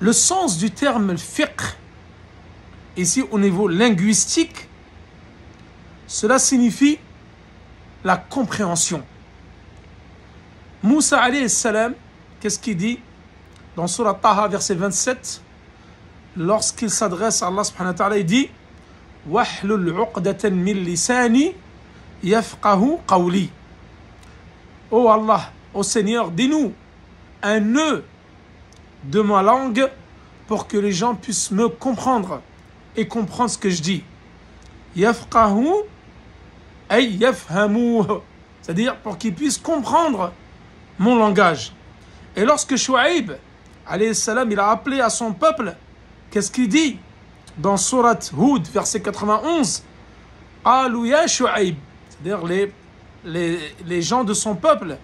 Le sens du terme fiqh, ici au niveau linguistique, cela signifie la compréhension. Moussa alayhi salam, qu'est-ce qu'il dit dans Surah Taha, verset 27, lorsqu'il s'adresse à Allah subhanahu wa ta'ala, il dit Wahlul 'uqdatan min lisani yafqahu qawli. Oh Allah, ô Seigneur, dis-nous un nœud de ma langue pour que les gens puissent me comprendre et comprendre ce que je dis. Yafqahu ay yafhamu, c'est-à-dire pour qu'ils puissent comprendre mon langage. Et lorsque Shu'aib alayhi salam, il a appelé à son peuple, qu'est-ce qu'il dit dans Surat Hud, verset 91? Alu ya Shu'aib, c'est-à-dire les gens de son peuple.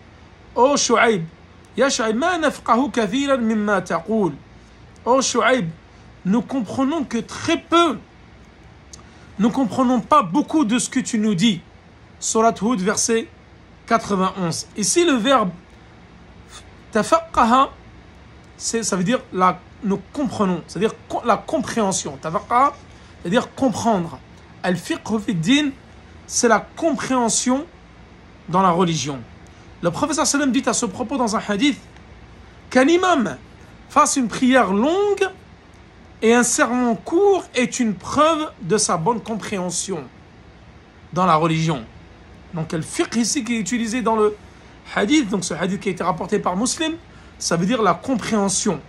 Oh Shu'aib, ya Shu'aib, ma nafqahu kathiran mimma taqul. Oh Shu'aib, nous comprenons que très peu, nous comprenons pas beaucoup de ce que tu nous dis. Surat Hud, verset 91. Ici, le verbe tafaqqaha, ça veut dire nous comprenons, c'est-à-dire la compréhension. Tafaqqaha, c'est-à-dire comprendre. Al-fiqh fi din, c'est la compréhension dans la religion. Le prophète sallam dit à ce propos dans un hadith qu'un imam fasse une prière longue et un sermon court est une preuve de sa bonne compréhension dans la religion. Donc le fiqh ici qui est utilisé dans le hadith, donc ce hadith qui a été rapporté par Muslim, ça veut dire la compréhension.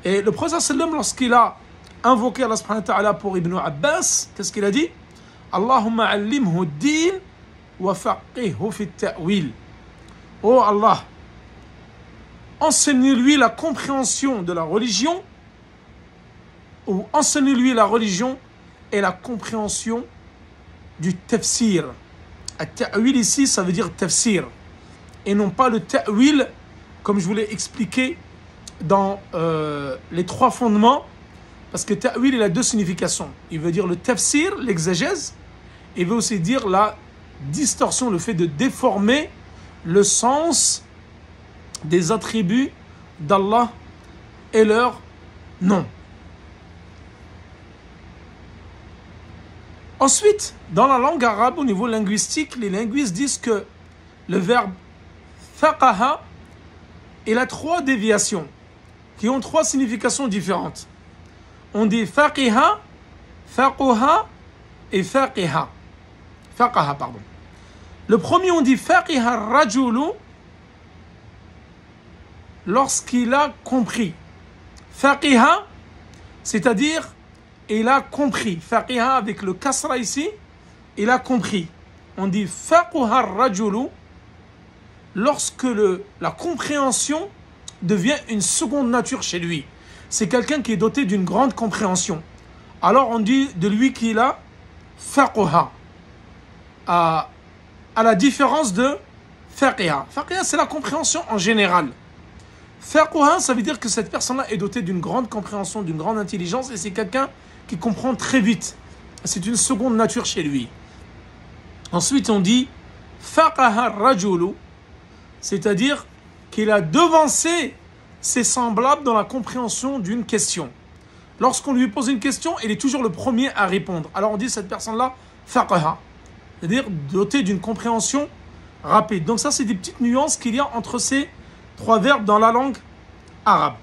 Et le prophète sallam, lorsqu'il a invoqué Allah subhanahu wa ta'ala pour Ibn Abbas, qu'est-ce qu'il a dit? Allahumma allimhu din wa faqihhu fi ta'wil. Oh Allah, enseigne-lui la compréhension de la religion, ou enseigne-lui la religion et la compréhension du tafsir. At-ta'wil ici, ça veut dire tafsir, et non pas le ta'wil, comme je vous l'ai expliqué dans les trois fondements, parce que ta'wil, il a deux significations. Il veut dire le tafsir, l'exégèse, et il veut aussi dire la distorsion, le fait de déformer le sens des attributs d'Allah et leur nom. Ensuite, dans la langue arabe, au niveau linguistique, les linguistes disent que le verbe faqaha, il a trois déviations qui ont trois significations différentes. On dit faqiha, faquha et faqiha. Faqaha, pardon. Le premier, on dit faqiha rajulu lorsqu'il a compris. Faqiha, c'est-à-dire il a compris. Faqiha avec le kasra ici, il a compris. On dit faquha rajulu lorsque la compréhension devient une seconde nature chez lui. C'est quelqu'un qui est doté d'une grande compréhension. Alors on dit de lui qu'il a faquha. À la différence de faqiha. Faqiha, c'est la compréhension en général. Faquha, ça veut dire que cette personne-là est dotée d'une grande compréhension, d'une grande intelligence, et c'est quelqu'un qui comprend très vite. C'est une seconde nature chez lui. Ensuite, on dit faqaha rajulu, c'est-à-dire qu'il a devancé ses semblables dans la compréhension d'une question. Lorsqu'on lui pose une question, il est toujours le premier à répondre. Alors on dit cette personne-là faqaha, c'est-à-dire doté d'une compréhension rapide. Donc ça, c'est des petites nuances qu'il y a entre ces trois verbes dans la langue arabe.